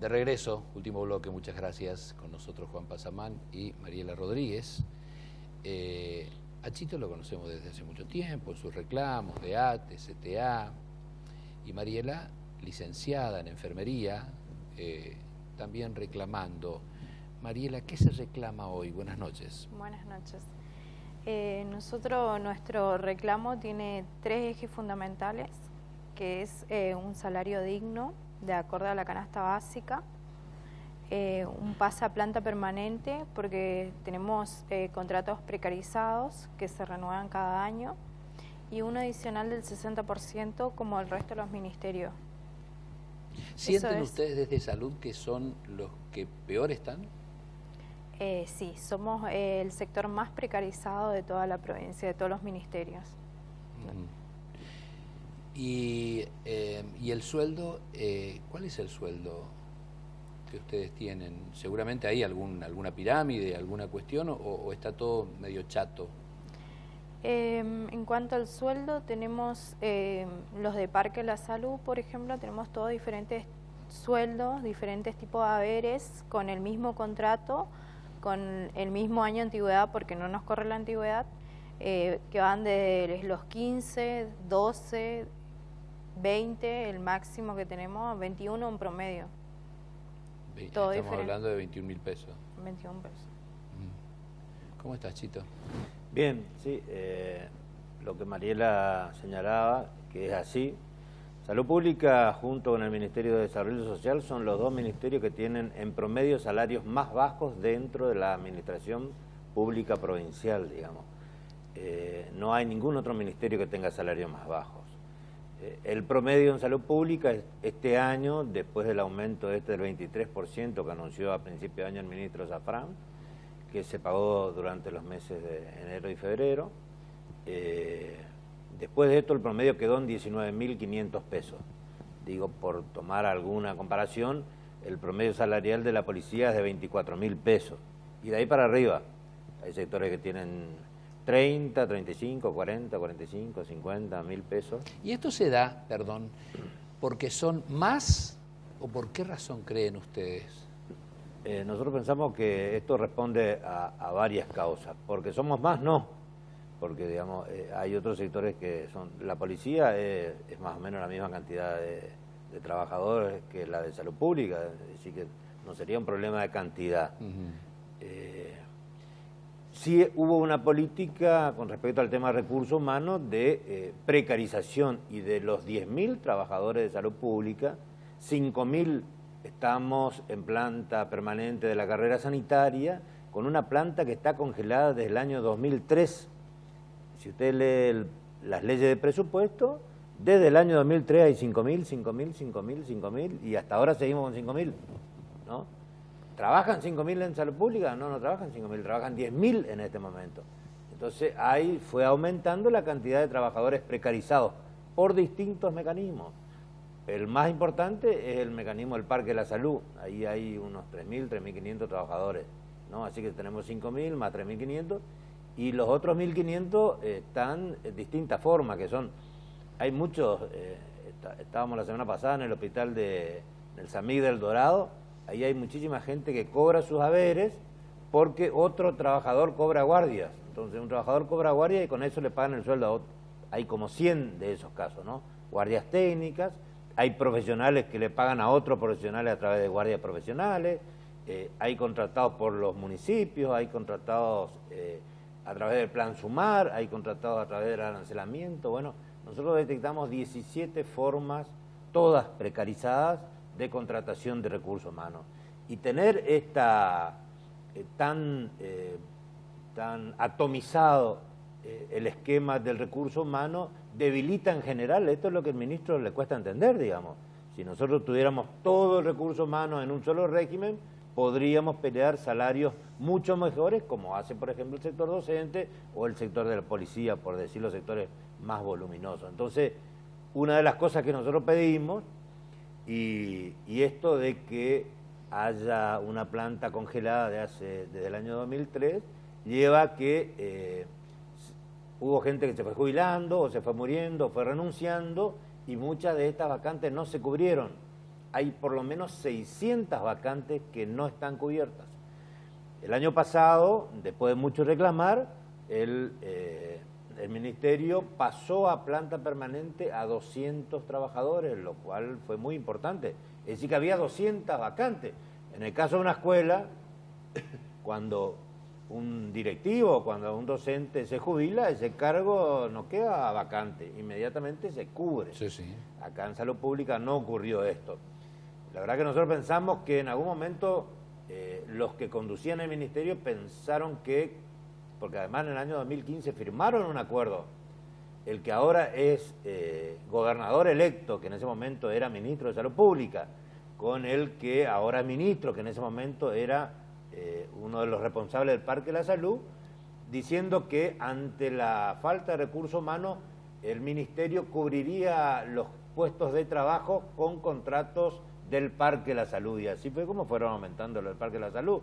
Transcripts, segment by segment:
De regreso, último bloque, muchas gracias. Con nosotros Juan Pasamán y Mariela Rodríguez. A Chito lo conocemos desde hace mucho tiempo, en sus reclamos de ATE, CTA. Y Mariela, licenciada en enfermería, también reclamando. Mariela, ¿qué se reclama hoy? Buenas noches. Buenas noches. Nuestro reclamo tiene 3 ejes fundamentales, que es un salario digno, de acuerdo a la canasta básica, un pase a planta permanente, porque tenemos contratos precarizados que se renuevan cada año, y uno adicional del 60% como el resto de los ministerios. ¿Sienten ustedes desde salud que son los que peor están? Sí, somos el sector más precarizado de toda la provincia, de todos los ministerios. Y el sueldo, ¿cuál es el sueldo que ustedes tienen? ¿Seguramente hay alguna pirámide, alguna cuestión, o está todo medio chato? En cuanto al sueldo, tenemos los de Parque de la Salud, por ejemplo, tenemos todos diferentes sueldos, diferentes tipos de haberes, con el mismo contrato, con el mismo año de antigüedad, porque no nos corre la antigüedad, que van de los 15, 12, 20, el máximo que tenemos, 21 en promedio. Estamos hablando de 21.000 pesos. 21 pesos. ¿Cómo estás, Chito? Bien, sí, lo que Mariela señalaba, que es así. Salud Pública junto con el Ministerio de Desarrollo Social son los 2 ministerios que tienen en promedio salarios más bajos dentro de la administración pública provincial, digamos. No hay ningún otro ministerio que tenga salarios más bajos. El promedio en salud pública este año, después del aumento del 23% que anunció a principio de año el ministro Zafrán, que se pagó durante los meses de enero y febrero, después de esto el promedio quedó en 19.500 pesos. Digo, por tomar alguna comparación, el promedio salarial de la policía es de 24.000 pesos. Y de ahí para arriba, hay sectores que tienen 30, 35, 40, 45, 50 mil pesos. ¿Y esto se da, perdón, porque son más o por qué razón creen ustedes? Nosotros pensamos que esto responde a varias causas. Porque somos más, no. Porque, digamos, hay otros sectores que son... La policía es más o menos la misma cantidad de trabajadores que la de salud pública, así que no sería un problema de cantidad. Sí hubo una política con respecto al tema de recursos humanos de precarización, y de los 10.000 trabajadores de salud pública, 5.000 estamos en planta permanente de la carrera sanitaria, con una planta que está congelada desde el año 2003. Si usted lee las leyes de presupuesto, desde el año 2003 hay 5.000, 5.000, 5.000, 5.000, y hasta ahora seguimos con 5.000, ¿no? ¿Trabajan 5.000 en salud pública? No, no trabajan 5.000, trabajan 10.000 en este momento. Entonces ahí fue aumentando la cantidad de trabajadores precarizados por distintos mecanismos. El más importante es el mecanismo del Parque de la Salud. Ahí hay unos 3.000, 3.500 trabajadores, ¿no? Así que tenemos 5.000 más 3.500, y los otros 1.500 están en distintas formas, que son... Hay muchos... estábamos la semana pasada en el hospital del SAMIC del Dorado. Ahí hay muchísima gente que cobra sus haberes porque otro trabajador cobra guardias. Entonces un trabajador cobra guardia y con eso le pagan el sueldo a otro. Hay como 100 de esos casos, ¿no? Guardias técnicas, hay profesionales que le pagan a otros profesionales a través de guardias profesionales, hay contratados por los municipios, hay contratados a través del Plan Sumar, hay contratados a través del arancelamiento. Bueno, nosotros detectamos 17 formas, todas precarizadas, de contratación de recursos humanos. Y tener tan atomizado el esquema del recurso humano debilita en general. Esto es lo que al ministro le cuesta entender, digamos. Si nosotros tuviéramos todo el recurso humano en un solo régimen, podríamos pelear salarios mucho mejores, como hace, por ejemplo, el sector docente o el sector de la policía, por decir los sectores más voluminosos. Entonces, una de las cosas que nosotros pedimos, y esto de que haya una planta congelada desde el año 2003, lleva a que hubo gente que se fue jubilando, o se fue muriendo, o fue renunciando, y muchas de estas vacantes no se cubrieron. hay por lo menos 600 vacantes que no están cubiertas. El año pasado, después de mucho reclamar, el Ministerio pasó a planta permanente a 200 trabajadores, lo cual fue muy importante. Es decir, que había 200 vacantes. En el caso de una escuela, cuando un directivo, cuando un docente se jubila, ese cargo no queda vacante, inmediatamente se cubre. Sí, sí. Acá en Salud Pública no ocurrió esto. La verdad que nosotros pensamos que en algún momento los que conducían el ministerio pensaron que, porque además en el año 2015 firmaron un acuerdo, el que ahora es gobernador electo, que en ese momento era ministro de Salud Pública, con el que ahora es ministro, que en ese momento era uno de los responsables del Parque de la Salud, diciendo que ante la falta de recursos humanos el ministerio cubriría los puestos de trabajo con contratos del Parque de la Salud, y así fue como fueron aumentando el Parque de la Salud.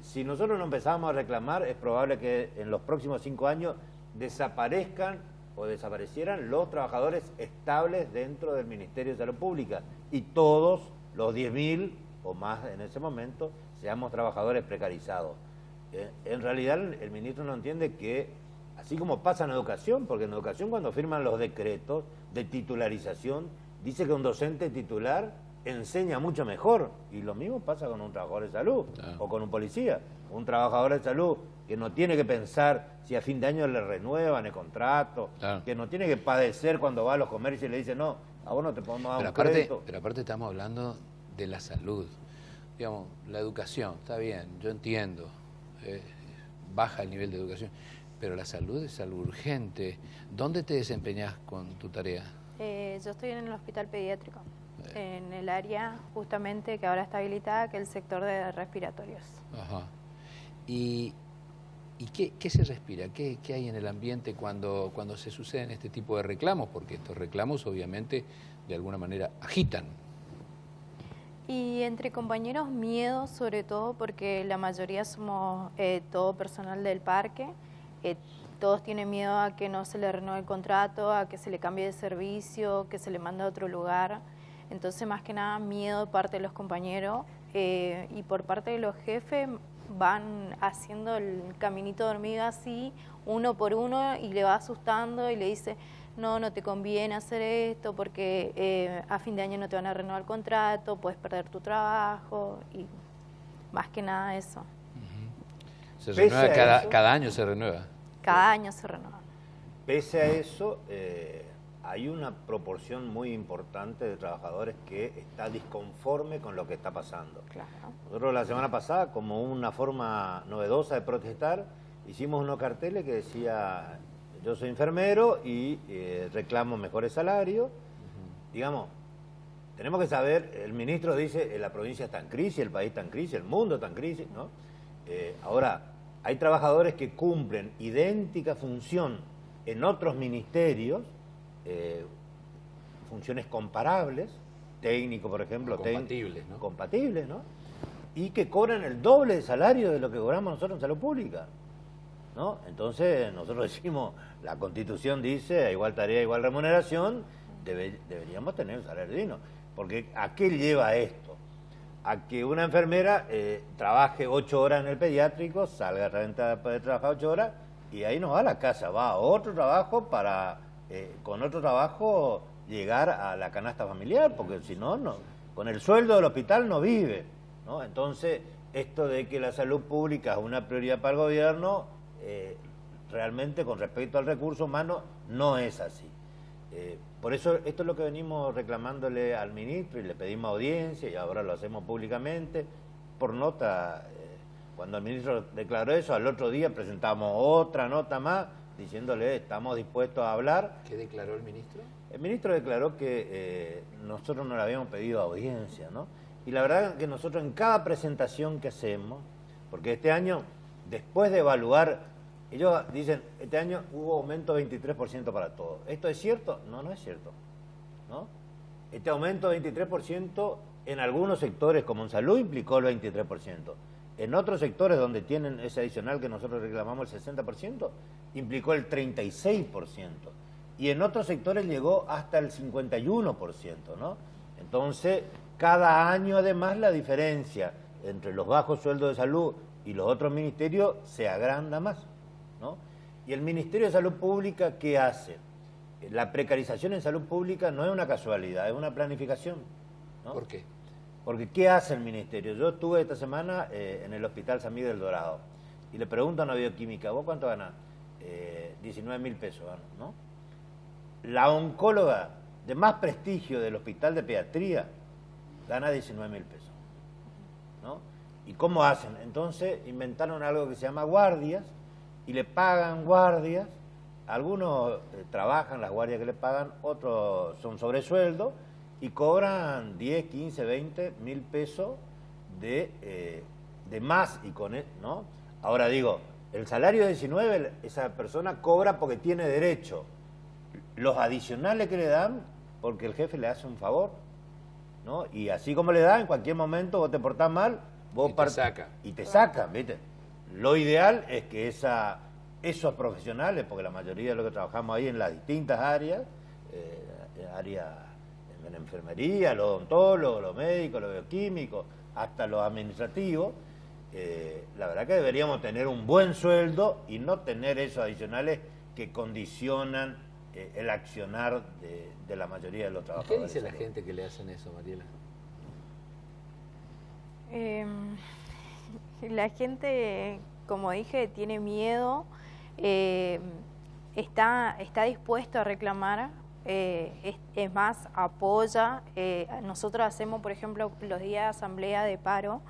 Si nosotros no empezamos a reclamar, es probable que en los próximos 5 años desaparezcan o desaparecieran los trabajadores estables dentro del Ministerio de Salud Pública, y todos los 10.000 o más en ese momento seamos trabajadores precarizados. En realidad el ministro no entiende que, así como pasa en educación, porque en educación cuando firman los decretos de titularización, dice que un docente titular enseña mucho mejor, y lo mismo pasa con un trabajador de salud, claro, o con un policía. Un trabajador de salud que no tiene que pensar si a fin de año le renuevan el contrato, claro, que no tiene que padecer cuando va a los comercios y le dicen, no, a vos no te podemos dar un crédito. Pero aparte estamos hablando de la salud. Digamos, la educación, está bien, yo entiendo, baja el nivel de educación, pero la salud es algo urgente. ¿Dónde te desempeñás con tu tarea? Yo estoy en el hospital pediátrico, en el área justamente que ahora está habilitada, que es el sector de respiratorios. Ajá. ¿Y qué se respira? ¿Qué hay en el ambiente cuando se suceden este tipo de reclamos? Porque estos reclamos obviamente de alguna manera agitan. Y entre compañeros miedo, sobre todo porque la mayoría somos todo personal del parque, todos tienen miedo a que no se le renueve el contrato, a que se le cambie de servicio, que se le mande a otro lugar. Entonces, más que nada, miedo de parte de los compañeros y por parte de los jefes van haciendo el caminito de hormiga así, uno por uno, y le va asustando y le dice, no te conviene hacer esto porque a fin de año no te van a renovar el contrato, puedes perder tu trabajo, y más que nada eso. ¿Se renueva cada año? ¿Se renueva? Cada año se renueva. Pese a eso, hay una proporción muy importante de trabajadores que está disconforme con lo que está pasando. Claro. Nosotros la semana pasada, como una forma novedosa de protestar, hicimos unos carteles que decía, yo soy enfermero y reclamo mejores salarios. Digamos, tenemos que saber, el ministro dice, la provincia está en crisis, el país está en crisis, el mundo está en crisis, ¿no? Ahora, hay trabajadores que cumplen idéntica función en otros ministerios, funciones comparables, técnico, por ejemplo, compatibles, ¿no? Compatibles, ¿no? Y que cobran el doble de salario de lo que cobramos nosotros en salud pública, ¿no? Entonces nosotros decimos, la Constitución dice, a igual tarea, igual remuneración, deberíamos tener un salario digno. Porque ¿a qué lleva esto? A que una enfermera trabaje 8 horas en el pediátrico, salga renta después de trabajar 8 horas, y ahí no va a la casa, va a otro trabajo para, con otro trabajo, llegar a la canasta familiar, porque si no, con el sueldo del hospital no vive, ¿no? Entonces, esto de que la salud pública es una prioridad para el gobierno, realmente con respecto al recurso humano no es así. Por eso esto es lo que venimos reclamándole al ministro y le pedimos audiencia, y ahora lo hacemos públicamente por nota. Cuando el ministro declaró eso, al otro día presentamos otra nota más diciéndole estamos dispuestos a hablar. ¿Qué declaró el ministro? El ministro declaró que nosotros no le habíamos pedido audiencia, ¿no? Y la verdad es que nosotros en cada presentación que hacemos, porque este año, después de evaluar, ellos dicen, este año hubo aumento 23% para todo. ¿Esto es cierto? No, no es cierto, ¿no? Este aumento 23% en algunos sectores, como en salud, implicó el 23%. En otros sectores donde tienen ese adicional que nosotros reclamamos, el 60%, implicó el 36%. Y en otros sectores llegó hasta el 51%, ¿no? Entonces, cada año además la diferencia entre los bajos sueldos de salud y los otros ministerios se agranda más, ¿no? Y el Ministerio de Salud Pública, ¿qué hace? La precarización en salud pública no es una casualidad, es una planificación, ¿no? ¿Por qué? Porque ¿qué hace el Ministerio? Yo estuve esta semana en el Hospital San Miguel del Dorado y le pregunto a una bioquímica, ¿vos cuánto ganás? 19.000 pesos, ¿no? La oncóloga de más prestigio del Hospital de Pediatría gana 19.000 pesos, ¿no? ¿Y cómo hacen? Entonces inventaron algo que se llama guardias y le pagan guardias. Algunos trabajan las guardias que le pagan, otros son sobresueldo y cobran 10, 15, 20 mil pesos de más y con ¿no? Ahora digo, el salario de 19 esa persona cobra porque tiene derecho. Los adicionales que le dan porque el jefe le hace un favor, ¿no? Y así como le da, en cualquier momento vos te portás mal, vos y te sacan, ¿viste? Lo ideal es que esos profesionales, porque la mayoría de los que trabajamos ahí en las distintas áreas, en enfermería, los odontólogos, los médicos, los bioquímicos, hasta los administrativos, la verdad que deberíamos tener un buen sueldo y no tener esos adicionales que condicionan el accionar de la mayoría de los trabajadores. ¿Qué dice la gente que le hacen eso, Mariela? La gente, como dije, tiene miedo, está dispuesto a reclamar, es más, apoya. Nosotros hacemos, por ejemplo, los días de asamblea de paro,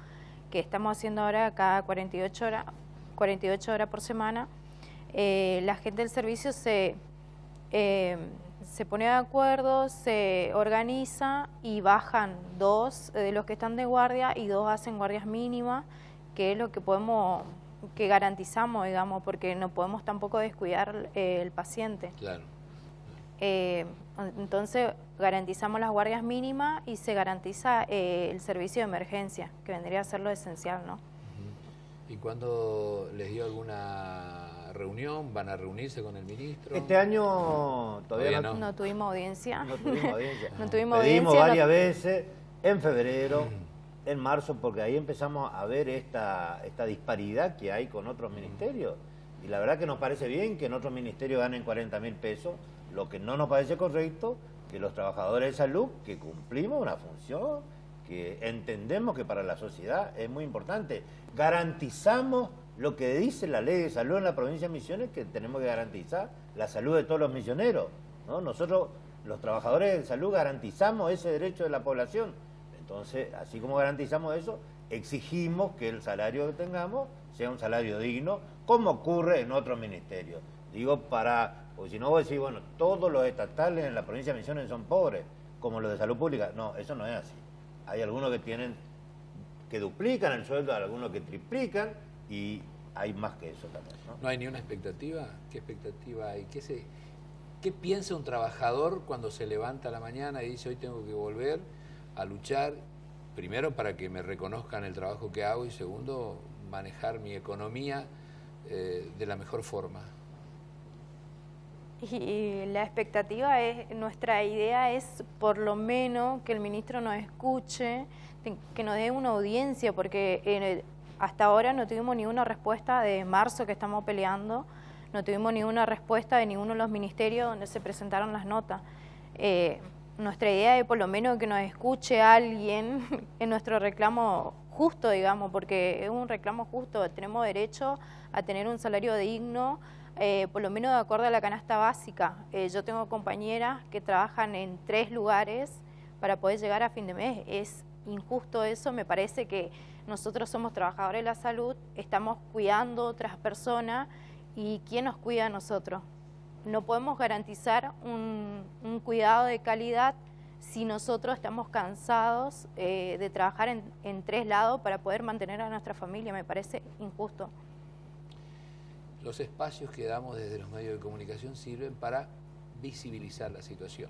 que estamos haciendo ahora cada 48 horas por semana. La gente del servicio se pone de acuerdo, se organiza y bajan 2 de los que están de guardia y 2 hacen guardias mínimas, que es lo que garantizamos, digamos, porque no podemos tampoco descuidar el paciente. Claro. Entonces garantizamos las guardias mínimas y se garantiza el servicio de emergencia, que vendría a ser lo esencial, ¿no? ¿Y cuándo les dio alguna reunión? ¿Van a reunirse con el ministro? Este año todavía no tuvimos audiencia. No tuvimos audiencia. No tuvimos Pedimos audiencia, varias veces, en febrero, en marzo, porque ahí empezamos a ver esta disparidad que hay con otros ministerios. Y la verdad que nos parece bien que en otros ministerios ganen 40.000 pesos, lo que no nos parece correcto que los trabajadores de salud, que cumplimos una función, que entendemos que para la sociedad es muy importante, garantizamos lo que dice la ley de salud en la provincia de Misiones, que tenemos que garantizar la salud de todos los misioneros, ¿no? Nosotros, los trabajadores de salud, garantizamos ese derecho de la población. Entonces, así como garantizamos eso, exigimos que el salario que tengamos sea un salario digno, como ocurre en otros ministerios. Digo, porque si no vos decís, bueno, todos los estatales en la provincia de Misiones son pobres, como los de salud pública. No, eso no es así. Hay algunos que duplican el sueldo, hay algunos que triplican, y hay más que eso también, ¿no? ¿No hay ni una expectativa? ¿Qué expectativa hay? ¿Qué piensa un trabajador cuando se levanta a la mañana y dice, hoy tengo que volver a luchar, primero para que me reconozcan el trabajo que hago y segundo, manejar mi economía de la mejor forma? Y la expectativa nuestra idea es por lo menos que el ministro nos escuche, que nos dé una audiencia, porque hasta ahora no tuvimos ni una respuesta de marzo que estamos peleando, no tuvimos ni una respuesta de ninguno de los ministerios donde se presentaron las notas. Nuestra idea es por lo menos que nos escuche alguien en nuestro reclamo justo, digamos, porque es un reclamo justo, tenemos derecho a tener un salario digno, por lo menos de acuerdo a la canasta básica. Yo tengo compañeras que trabajan en 3 lugares para poder llegar a fin de mes. Es injusto eso, me parece que nosotros somos trabajadores de la salud, estamos cuidando a otras personas y ¿quién nos cuida a nosotros? No podemos garantizar un cuidado de calidad si nosotros estamos cansados de trabajar en 3 lados para poder mantener a nuestra familia. Me parece injusto. Los espacios que damos desde los medios de comunicación sirven para visibilizar la situación.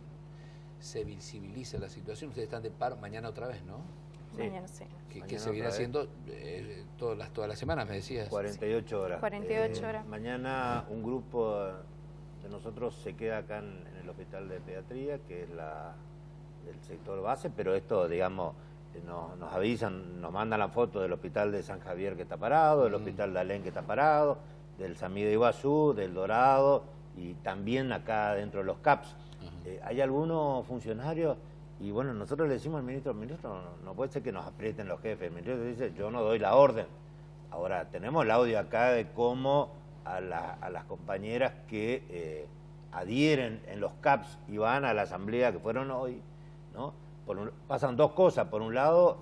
Se visibiliza la situación. Ustedes están de paro mañana otra vez, ¿no? Sí. Mañana sí. Que se viene haciendo todas las semanas, me decías. 48 horas. 48 horas. Mañana un grupo de nosotros se queda acá en el Hospital de Pediatría, que es del sector base, pero esto, digamos, nos avisan, nos mandan la foto del hospital de San Javier que está parado, del hospital de Alén que está parado, del Samí de Iguazú, del Dorado y también acá dentro de los CAPS. Hay algunos funcionarios y bueno, nosotros le decimos al ministro, no puede ser que nos aprieten los jefes. El ministro dice, yo no doy la orden. Ahora, tenemos el audio acá de cómo a las compañeras que adhieren en los CAPS y van a la asamblea que fueron hoy, ¿no? Pasan dos cosas. Por un lado,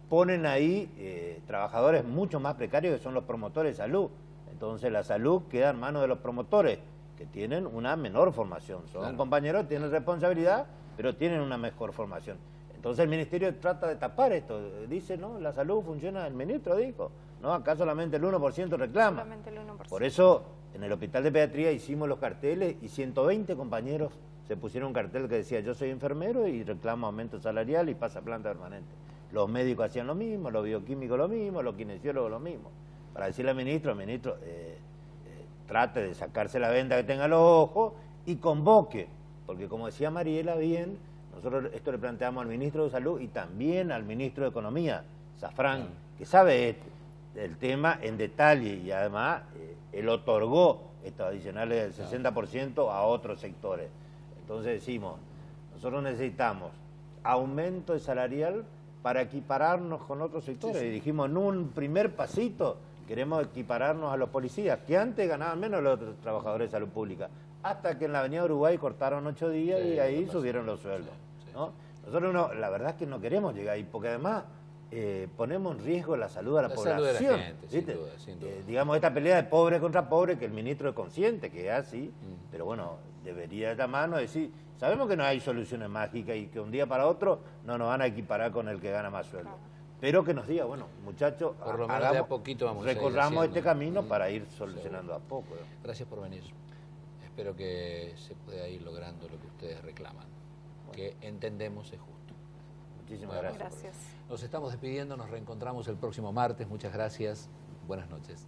ponen ahí trabajadores mucho más precarios que son los promotores de salud. Entonces la salud queda en manos de los promotores, que tienen una menor formación. Son compañeros, tienen responsabilidad, pero tienen una mejor formación. Entonces el ministerio trata de tapar esto. Dice, no, la salud funciona, el ministro dijo, ¿no? Acá solamente el 1% reclama. Solamente el 1%. Por eso, en el hospital de pediatría hicimos los carteles y 120 compañeros se pusieron un cartel que decía, yo soy enfermero y reclamo aumento salarial y pasa planta permanente. Los médicos hacían lo mismo, los bioquímicos lo mismo, los kinesiólogos lo mismo. Para decirle al ministro, trate de sacarse la venda que tenga los ojos y convoque, porque como decía Mariela bien, nosotros esto le planteamos al ministro de Salud y también al ministro de Economía, Zafrán, que sabe el tema en detalle y además él otorgó estos adicionales del 60% a otros sectores. Entonces decimos, nosotros necesitamos aumento salarial para equipararnos con otros sectores. Y dijimos, en un primer pasito, queremos equipararnos a los policías, que antes ganaban menos los trabajadores de salud pública, hasta que en la Avenida Uruguay cortaron 8 días y ahí subieron los sueldos. ¿No? Nosotros la verdad es que no queremos llegar ahí, porque además ponemos en riesgo la salud de la población. Salud de la gente, sin duda. Digamos, esta pelea de pobre contra pobre, que el ministro es consciente que es así, pero bueno, debería de la mano decir, sabemos que no hay soluciones mágicas y que un día para otro no nos van a equiparar con el que gana más sueldo. Pero que nos diga, bueno, muchachos, por lo menos de a poquito vamos recorramos este camino para ir solucionando a poco. Gracias por venir. Espero que se pueda ir logrando lo que ustedes reclaman, que entendemos es justo. Muchísimas gracias. Nos estamos despidiendo, nos reencontramos el próximo martes. Muchas gracias. Buenas noches.